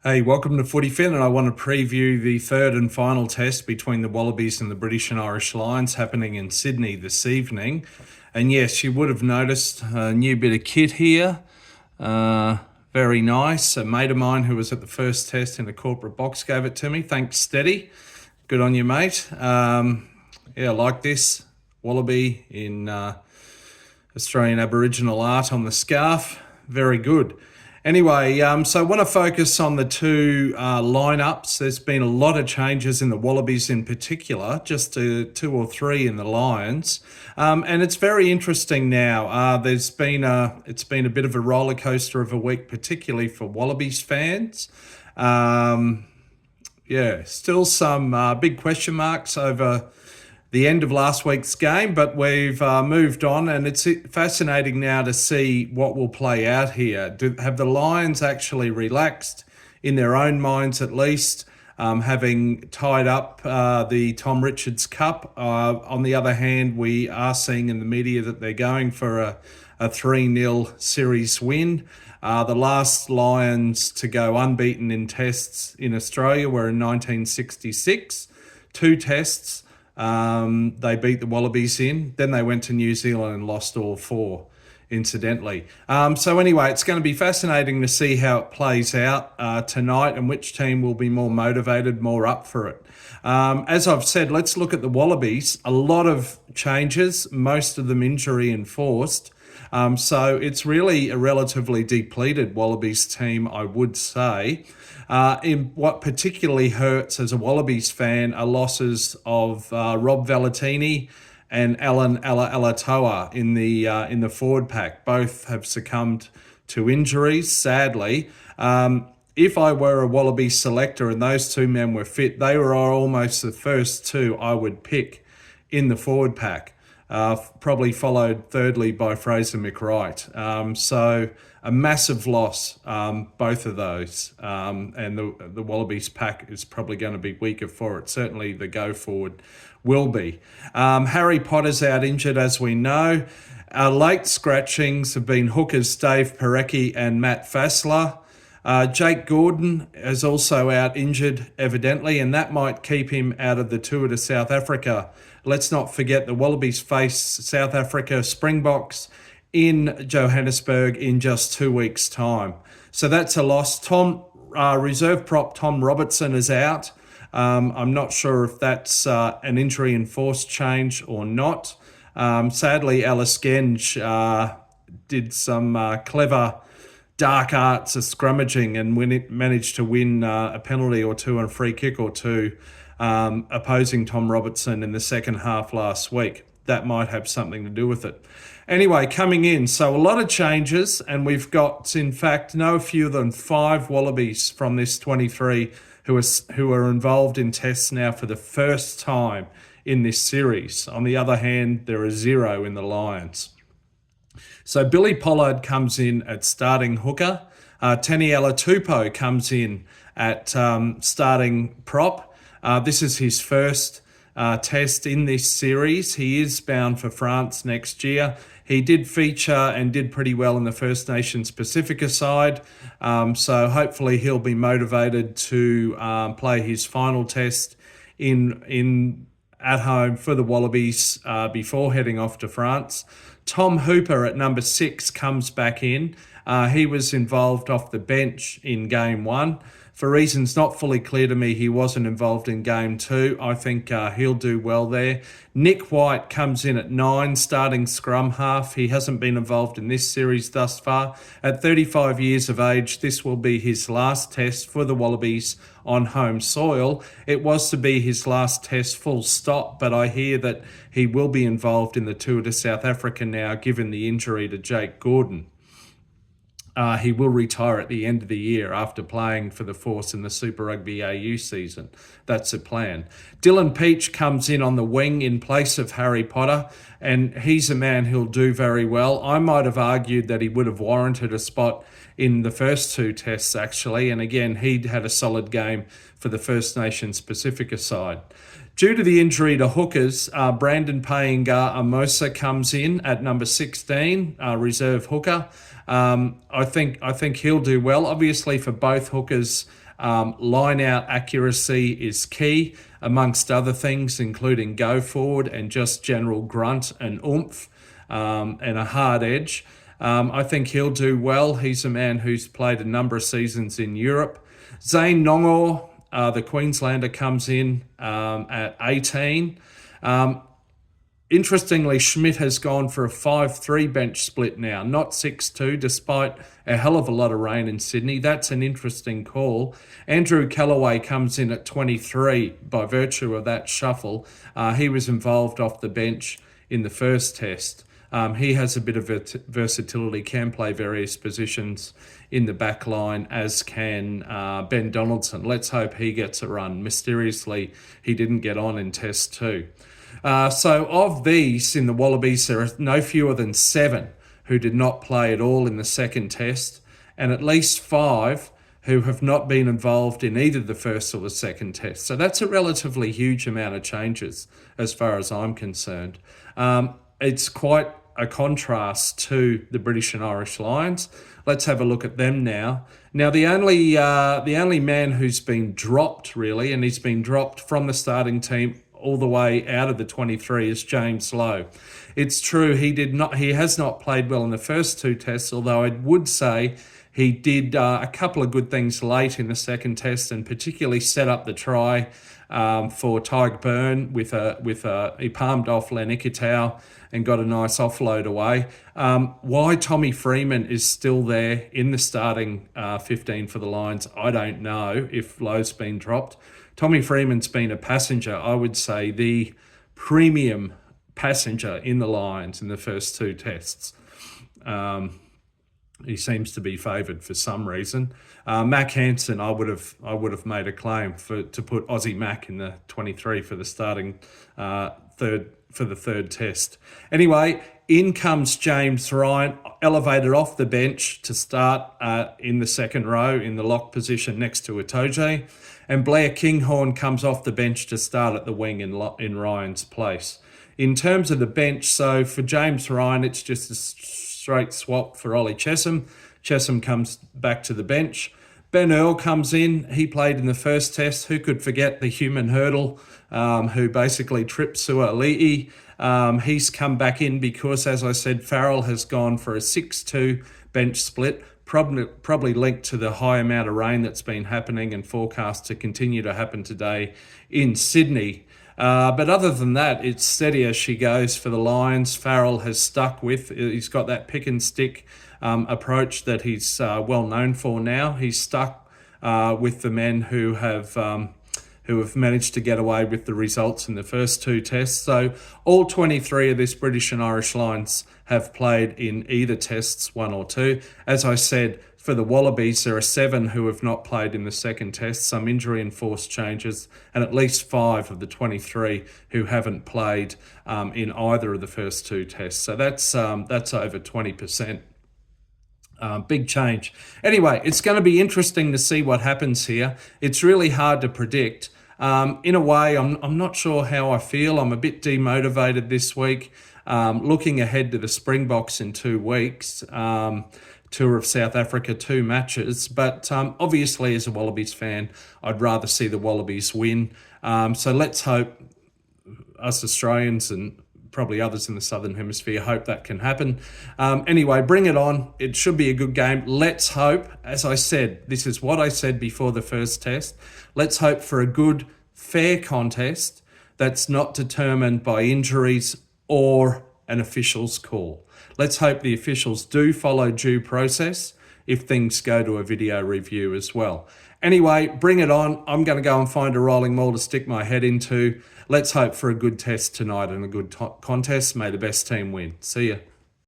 Hey, welcome to Footy Fin, and I want to preview the third and final test between the Wallabies and the British and Irish Lions happening in Sydney this evening. And yes, you would have noticed a new bit of kit here. Very nice. A mate of mine who was at the first test in the corporate box gave it to me. Thanks, Steady. Good on you, mate. I like this. Wallaby in Australian Aboriginal art on the scarf. Very good. Anyway, so I want to focus on the two lineups. There's been a lot of changes in the Wallabies in particular, just two or three in the Lions. And it's very interesting now. It's been a bit of a roller coaster of a week, particularly for Wallabies fans. Still some big question marks over the end of last week's game, but we've moved on, and it's fascinating now to see what will play out here. Have the Lions actually relaxed in their own minds, at least, having tied up the Tom Richards Cup? On the other hand, we are seeing in the media that they're going for a 3-0 series win. The last Lions to go unbeaten in tests in Australia were in 1966, 2 tests. They beat the Wallabies in. Then they went to New Zealand and lost all 4, incidentally. So anyway, it's going to be fascinating to see how it plays out tonight and which team will be more motivated, more up for it. As I've said, let's look at the Wallabies. A lot of changes, most of them injury enforced. So it's really a relatively depleted Wallabies team, I would say. In what particularly hurts as a Wallabies fan are losses of Rob Valentini and Alan Alatoa in the forward pack. Both have succumbed to injuries, sadly. If I were a Wallabies selector and those two men were fit, they were almost the first two I would pick in the forward pack. Probably followed thirdly by Fraser McWright. So a massive loss, both of those. And the Wallabies pack is probably going to be weaker for it. Certainly the go forward will be. Harry Potter's out injured, as we know. Late scratchings have been hookers Dave Parecki and Matt Fassler. Jake Gordon is also out injured, evidently, and that might keep him out of the tour to South Africa. Let's not forget the Wallabies face South Africa Springboks in Johannesburg in just 2 weeks' time. So that's a loss. Reserve prop Tom Robertson is out. I'm not sure if that's an injury enforced change or not. Sadly, Alice Genge did some clever dark arts of scrummaging and managed to win a penalty or two and a free kick or two, opposing Tom Robertson in the second half last week. That might have something to do with it. Anyway, coming in, so a lot of changes, and we've got, in fact, no fewer than 5 Wallabies from this 23 who are involved in tests now for the first time in this series. On the other hand, there are 0 in the Lions. So Billy Pollard comes in at starting hooker. Taniela Tupou comes in at starting prop. This is his first test in this series. He is bound for France next year. He did feature and did pretty well in the First Nations Pacifica side. So hopefully he'll be motivated to play his final test at home for the Wallabies before heading off to France. Tom Hooper at number 6 comes back in. He was involved off the bench in game 1. For reasons not fully clear to me, he wasn't involved in game 2. I think he'll do well there. Nick White comes in at 9, starting scrum half. He hasn't been involved in this series thus far. At 35 years of age, this will be his last test for the Wallabies on home soil. It was to be his last test, full stop, but I hear that he will be involved in the tour to South Africa now, given the injury to Jake Gordon. He will retire at the end of the year after playing for the Force in the Super Rugby AU season. That's the plan. Dylan Peach comes in on the wing in place of Harry Potter, and he's a man who'll do very well. I might have argued that he would have warranted a spot in the first 2 tests, actually, and again, he'd had a solid game for the First Nations Pacifica side. Due to the injury to hookers, Brandon Paenga-Amosa comes in at number 16, reserve hooker. I think he'll do well. Obviously, for both hookers, line out accuracy is key, amongst other things, including go forward and just general grunt and oomph, and a hard edge. I think he'll do well. He's a man who's played a number of seasons in Europe. Zane Nongor, the Queenslander, comes in at 18. Interestingly, Schmidt has gone for a 5-3 bench split now, not 6-2, despite a hell of a lot of rain in Sydney. That's an interesting call. Andrew Callaway comes in at 23 by virtue of that shuffle. He was involved off the bench in the first test. He has a bit of versatility, can play various positions in the back line, as can Ben Donaldson. Let's hope he gets a run. Mysteriously, he didn't get on in Test 2. So of these in the Wallabies, there are no fewer than 7 who did not play at all in the second test, and at least 5 who have not been involved in either the first or the second test. So that's a relatively huge amount of changes as far as I'm concerned. It's quite a contrast to the British and Irish Lions. Let's have a look at them now. Now, the only man who's been dropped, really, and he's been dropped from the starting team all the way out of the 23, is James Lowe. It's true he has not played well in the first 2 tests, although I would say he did a couple of good things late in the second test, and particularly set up the try for Tyg Byrne he palmed off Len Ikitau and got a nice offload away. Why Tommy Freeman is still there in the starting 15 for the Lions, I don't know, if Lowe's been dropped. Tommy Freeman's been a passenger, I would say the premium passenger in the Lions in the first 2 tests. He seems to be favoured for some reason. Mac Hansen, I would have made a claim to put Aussie Mac in the 23 for the starting third test. Anyway, in comes James Ryan, elevated off the bench to start in the second row in the lock position next to Itoje, and Blair Kinghorn comes off the bench to start at the wing in Ryan's place. In terms of the bench, so for James Ryan, it's just a straight swap for Ollie Chessum. Chessum comes back to the bench. Ben Earl comes in. He played in the first test. Who could forget the human hurdle who basically tripped Sua'ali'i? He's come back in because, as I said, Farrell has gone for a 6-2 bench split, probably linked to the high amount of rain that's been happening and forecast to continue to happen today in Sydney. But other than that, it's steady as she goes for the Lions. Farrell has stuck with, he's got that pick and stick approach that he's well known for now. He's stuck with the men who have managed to get away with the results in the first 2 tests. So all 23 of this British and Irish Lions have played in either tests, 1 or 2. As I said, for the Wallabies, there are 7 who have not played in the second test, some injury and forced changes, and at least 5 of the 23 who haven't played in either of the first 2 tests. So that's over 20%. Big change. Anyway, it's going to be interesting to see what happens here. It's really hard to predict. In a way, I'm not sure how I feel. I'm a bit demotivated this week. Looking ahead to the Springboks in 2 weeks, tour of South Africa, 2 matches. But obviously, as a Wallabies fan, I'd rather see the Wallabies win. So let's hope, us Australians and probably others in the Southern Hemisphere, hope that can happen. Anyway, bring it on. It should be a good game. Let's hope, as I said, this is what I said before the first test. Let's hope for a good, fair contest that's not determined by injuries or an official's call. Let's hope the officials do follow due process if things go to a video review as well. Anyway, bring it on. I'm going to go and find a rolling maul to stick my head into. Let's hope for a good test tonight and a good contest. May the best team win. See ya.